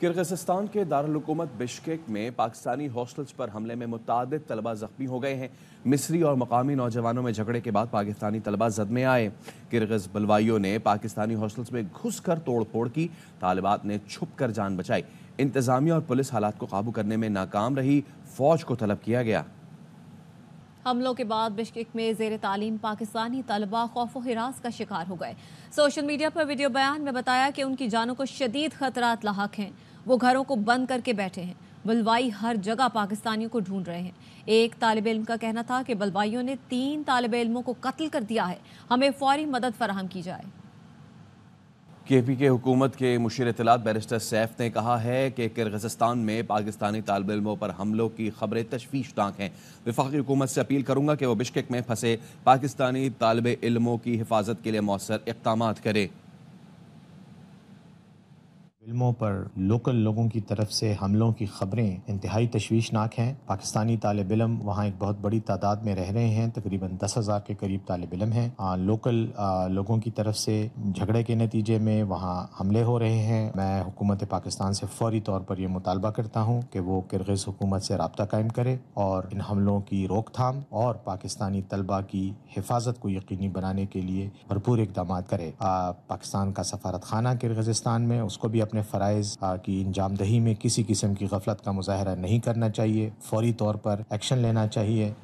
Kyrgyzstan के दारुल-हुकूमत Bishkek में Pakistani hostels पर हमले में मुतअद्दिद तलबा जख्मी हो गए हैं। मिस्री और मकामी नौजवानों में झगड़े के बाद पाकिस्तानी तलबा जद में आए। किर्गिज बलवाइयों ने पाकिस्तानी हॉस्टल्स में घुस कर तोड़ फोड़ की। तालिबात ने छुप कर जान बचाई। इंतजामिया और पुलिस हालात को काबू करने में नाकाम रही। फौज को तलब किया गया। हमलों के बाद बिश्केक में ज़ेर तालीम पाकिस्तानी तलबा खौफ व हिरास का शिकार हो गए। सोशल मीडिया पर वीडियो बयान में बताया कि उनकी जानों को शदीद खतरात लाहक हैं। वो घरों को बंद करके बैठे हैं। बलवाई हर जगह पाकिस्तानियों को ढूंढ रहे हैं। एक तालिब इल्म का कहना था कि बलवाइयों ने 3 तालिब इल्मों को कत्ल कर दिया है, हमें फौरी मदद फराहम की जाए। KPK हुकूमत के मुशीर इत्तलात बैरिस्टर सैफ ने कहा है कि किर्गिस्तान में पाकिस्तानी तालिब इल्मों पर हमलों की खबरें तशवीशनाक हैं। वफाकी हुकूमत से अपील करूंगा कि वो बिश्केक में फंसे पाकिस्तानी तालिब इल्मों की हिफाजत के लिए मौसर इक़दामात करे। फिल्मों पर लोकल लोगों की तरफ से हमलों की खबरें इंतहाई तशवीशनाक हैं। पाकिस्तानी तालिब इल्म वहाँ एक बहुत बड़ी तादाद में रह रहे हैं, तकरीबन 10,000 के करीब तालिब इल्म हैं। लोकल लोगों की तरफ से झगड़े के नतीजे में वहाँ हमले हो रहे हैं। मैं हुकूमत पाकिस्तान से फौरी तौर पर यह मुतालबा करता हूँ कि वो किर्गिज़ हुकूमत से रब्ता कायम करे और इन हमलों की रोकथाम और पाकिस्तानी तलबा की हिफाजत को यकीनी बनाने के लिए भरपूर इक़दाम करे। पाकिस्तान का सफारत खाना किर्गिज़स्तान में, उसको भी अपने फ़राइज़ की इंजामदही में किसी किस्म की गफलत का मुज़ाहरा नहीं करना चाहिए, फौरी तौर पर एक्शन लेना चाहिए।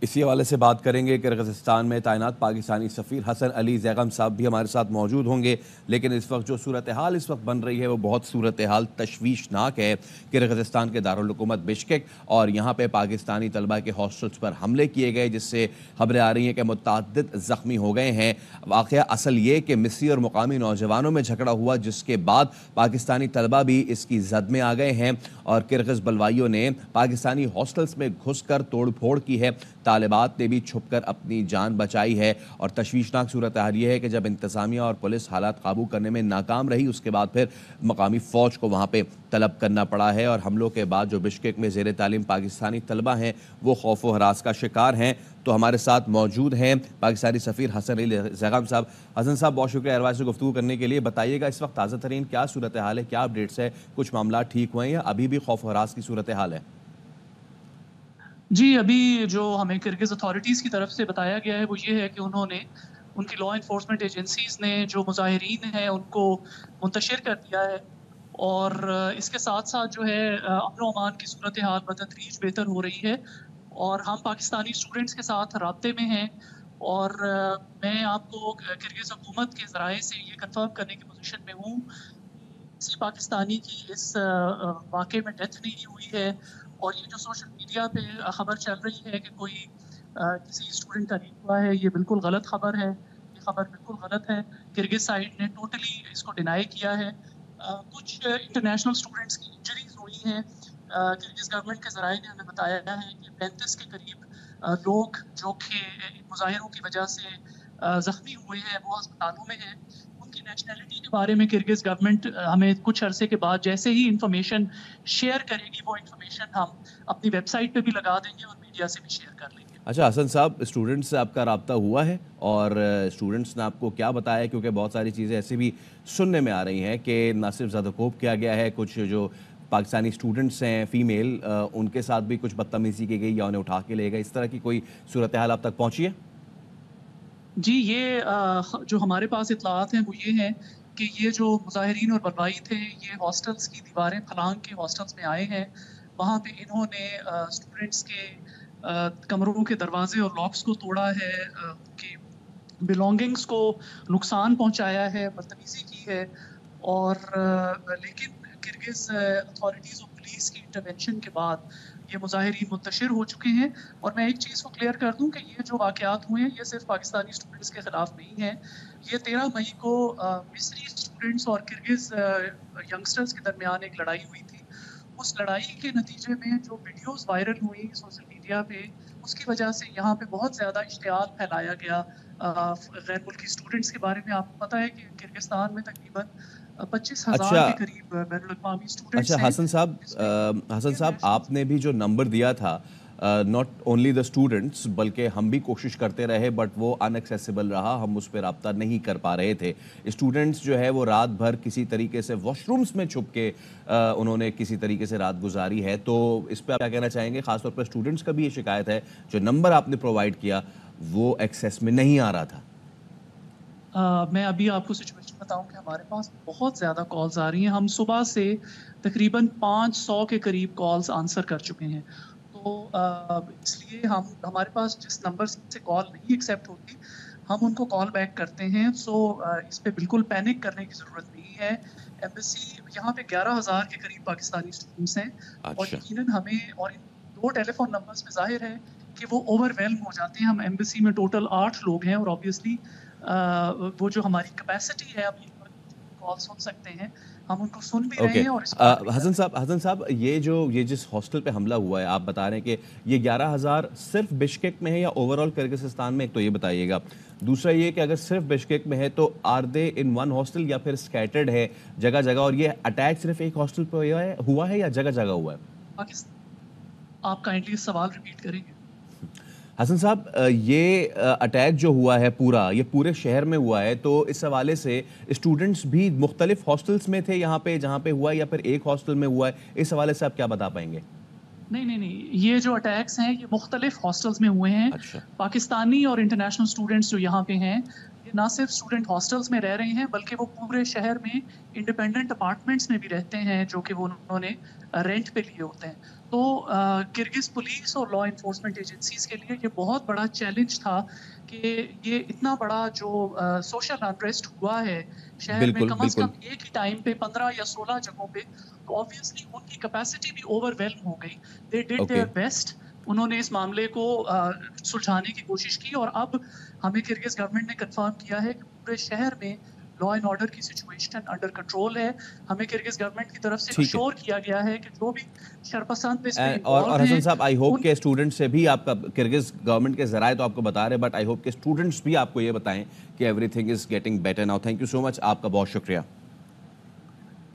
इसी हवाले से बात करेंगे। किर्गिस्तान में तैनात पाकिस्तानी सफ़ीर हसन अली ज़ैगम साहब भी हमारे साथ मौजूद होंगे। लेकिन इस वक्त जो सूरत हाल इस वक्त बन रही है वो बहुत सूरत हाल तशवीशनाक है। किर्गिस्तान के दारुल-हुकूमत बिश्केक और यहाँ पे पाकिस्तानी तलबा के हॉस्टल्स पर हमले किए गए, जिससे खबरें आ रही हैं कि मुतअद्दिद ज़ख्मी हो गए हैं। वाक़या असल ये कि मिस्री और मुकामी नौजवानों में झगड़ा हुआ, जिसके बाद पाकिस्तानी तलबा भी इसकी जद में आ गए हैं और किर्गिज़ बलवाइयों ने पाकिस्तानी हॉस्टल्स में घुस कर तोड़ फोड़ की है। तालिबात ने भी छुपकर अपनी जान बचाई है और तशवीशनाक सूरत हाल ये है कि जब इंतजामिया और पुलिस हालात काबू करने में नाकाम रही, उसके बाद फिर मकामी फ़ौज को वहाँ पे तलब करना पड़ा है। और हमलों के बाद जो बिश्केक में ज़ेर तालीम पाकिस्तानी तलबा हैं वो खौफ व हरास का शिकार हैं। तो हमारे साथ मौजूद हैं पाकिस्तानी सफ़ीर हसन अली ज़ैगम साहब। हसन साहब, बहुत शुक्रिया एयरवाइस से गुफ्तगू करने के लिए। बताइएगा इस वक्त ताज़ा तरीन क्या सूरत हाल है, क्या अपडेट्स है? कुछ मामला ठीक हुए हैं या अभी भी खौफ व हरास की सूरत हाल है? जी, अभी जो हमें किर्गिज़ अथॉरिटीज़ की तरफ से बताया गया है वो ये है कि उनकी लॉ इन्फोर्समेंट एजेंसीज़ ने जो मुज़ाहिरीन हैं उनको मुंतशिर कर दिया है और इसके साथ साथ जो है अमन व अमान की सूरत हाल बतदरीज बेहतर हो रही है और हम पाकिस्तानी स्टूडेंट्स के साथ राब्ते में हैं। और मैं आपको किर्गिज़ हुकूमत के ज़राए से ये कंफर्म करने की पोजीशन में हूँ किसी पाकिस्तानी की इस वाक़े में डेथ नहीं हुई है। और ये जो सोशल मीडिया पे खबर चल रही है कि कोई किसी स्टूडेंट का रेप हुआ है, ये बिल्कुल गलत खबर है। ये खबर बिल्कुल गलत है। किर्गिज़ साइड ने टोटली इसको डिनाई किया है। कुछ इंटरनेशनल स्टूडेंट्स की इंजरीज हुई हैं। किर्गिज़ गवर्नमेंट के ज़राए ने हमें बताया है कि 35 के करीब लोग जो कि मुज़ाहिरों की वजह से ज़ख्मी हुए हैं वो अस्पतालों में हैं। उनकी नेशनैलिटी के बारे में किर्गिज़ गवर्नमेंट हमें कुछ अरसे के बाद जैसे ही इंफॉर्मेशन शेयर करेगी वो इंफॉर्मेशन हम अपनी वेबसाइट पे भी लगा देंगे और मीडिया से भी शेयर कर लेंगे। अच्छा हसन साहब, स्टूडेंट्स से आपका रब्ता हुआ है और स्टूडेंट्स ने आपको क्या बताया? क्योंकि बहुत सारी चीज़ें ऐसी भी सुनने में आ रही हैं कि न सिर्फ ज़दकोब किया गया है, कुछ जो पाकिस्तानी स्टूडेंट्स हैं फ़ीमेल उनके साथ भी कुछ बदतमीज़ी की गई या उन्हें उठा के ले गए। इस तरह की कोई सूरत हाल आप तक पहुँची है? जी, ये जो हमारे पास इत्तलात हैं वो ये हैं कि ये जो मुज़ाहिरीन और बलवाई थे ये हॉस्टल्स की दीवारें फलांग के हॉस्टल्स में आए हैं। वहाँ पे इन्होंने स्टूडेंट्स के कमरों के दरवाजे और लॉक्स को तोड़ा है, उनकी बिलोंगिंग्स को नुकसान पहुँचाया है, बदतमीज़ी की है। और लेकिन किर्गिज़ अथॉरिटीज़ और पुलिस की इंटरवेंशन के बाद ये मुज़ाहिरीन मुंतशिर हो चुके हैं। और मैं एक चीज़ को क्लियर कर दूं कि ये जो वाक़यात हुए हैं ये सिर्फ पाकिस्तानी स्टूडेंट्स के ख़िलाफ़ नहीं है। ये 13 मई को मिस्री स्टूडेंट्स और किर्गिज़ यंगस्टर्स के दरमियान एक लड़ाई हुई थी। उस लड़ाई के नतीजे में जो वीडियोज़ वायरल हुई सोशल मीडिया पे, उसकी वजह से यहाँ पे बहुत ज़्यादा इश्तियाल फैलाया गया गैर मुल्की स्टूडेंट्स के बारे में। आपको पता है कि किर्गिस्तान में तकरीबन 25,000 के करीब बैनुल-अक़वामी स्टूडेंट्स हैं। हसन साहब, आपने भी जो नंबर दिया था ناٹ اونلی دا اسٹوڈنٹس بلکہ ہم بھی کوشش کرتے رہے بٹ وہ ان ایکسیسیبل رہا, ہم اس پہ رابطہ نہیں کر پا رہے تھے. اسٹوڈنٹس جو ہے وہ رات بھر کسی طریقے سے واش رومس میں چھپ کے انہوں نے کسی طریقے سے رات گزاری ہے. تو اس پہ آپ کیا کہنا چاہیں گے؟ خاص طور پر اسٹوڈنٹس کا بھی یہ شکایت ہے جو نمبر آپ نے پرووائڈ کیا وہ ایکسیس میں نہیں آ رہا تھا. میں ابھی آپ کو سچویشن بتاؤں کہ ہمارے پاس بہت زیادہ کالز آ رہی ہیں. ہم صبح سے تقریباً 500 کے قریب کالز آنسر کر چکے ہیں. تو اس لیے ہمارے پاس جس نمبر سے کال نہیں ایکسیپٹ ہوتی ہم ان کو کال بیک کرتے ہیں. سو اس پہ بالکل پینک کرنے کی ضرورت نہیں ہے. ایمبیسی یہاں پہ 11,000 کے قریب پاکستانی اسٹوڈنٹس ہیں اور یقیناً ہمیں اور ان 2 ٹیلی فون نمبرز پہ ظاہر ہے کہ وہ اوور ویلم ہو جاتے ہیں. ہم ایمبیسی میں ٹوٹل 8 لوگ ہیں اور آبویسلی وہ جو ہماری کیپیسٹی ہے اب کال سن سکتے ہیں, ہم ان کو سن بھی رہے ہیں. اور حسن صاحب یہ جس ہاسٹل پہ حملہ ہوا ہے آپ بتا رہے ہیں کہ یہ 11,000 صرف بشکیک میں ہے یا اوور آل کرغزستان میں؟ ایک تو یہ بتائیے گا. دوسرا یہ کہ اگر صرف بشکیک میں ہے تو are they in one hostel یا پھر اسکیٹرڈ ہے جگہ جگہ, اور یہ اٹیک صرف ایک ہاسٹل پہ ہوا ہے یا جگہ جگہ ہوا ہے؟ آپ کائنڈلی سوال ریپیٹ کریں گے؟ حسن صاحب یہ اٹیک جو ہوا ہے یہ پورے شہر میں ہوا ہے, تو اس حوالے سے اسٹوڈنٹس بھی مختلف ہاسٹلس میں تھے یہاں پہ جہاں پہ ہوا ہے یا پھر ایک ہاسٹل میں ہوا ہے؟ اس حوالے سے آپ کیا بتا پائیں گے؟ نہیں, یہ جو اٹیکس ہیں یہ مختلف ہاسٹلز میں ہوئے ہیں. پاکستانی اور انٹرنیشنل اسٹوڈنٹس جو یہاں پہ ہیں یہ نہ صرف اسٹوڈنٹ ہاسٹلز میں رہ رہے ہیں بلکہ وہ پورے شہر میں انڈیپینڈنٹ اپارٹمنٹس میں بھی رہتے ہیں جو کہ وہ انہوں نے رینٹ پہ لیے ہوتے ہیں. تو کرگز پولیس اور لا انفورسمنٹ ایجنسیز کے لیے یہ بہت بڑا چیلنج تھا کہ یہ اتنا بڑا جو سوشل انریسٹ ہوا ہے شہر میں کم از کم ایک ہی ٹائم پہ 15 یا 16 جگہوں پہ, تو آبویسلی ان کی کیپیسٹی بھی اوور ویلم ہو گئی. دے ڈڈ دیئر بیسٹ, انہوں نے اس معاملے کو سلجھانے کی کوشش کی اور اب ہمیں کرگز گورنمنٹ نے کنفرم کیا ہے کہ پورے شہر میں لا اینڈ آرڈر کی سچویشن انڈر کنٹرول ہے. ہمیں کرگز گورنمنٹ کی طرف سے اشور کیا گیا ہے کہ جو بھی شرپسند اس میں اور حسن صاحب آئی ہوپ کہ اسٹوڈنٹ سے بھی آپ کا کرگز گورنمنٹ کے ذرائع تو آپ کو بتا رہے بٹ آئی ہوپ کہ اسٹوڈنٹس بھی آپ کو یہ بتائیں کہ everything is getting better now. Thank you so much, آپ کا بہت شکریہ.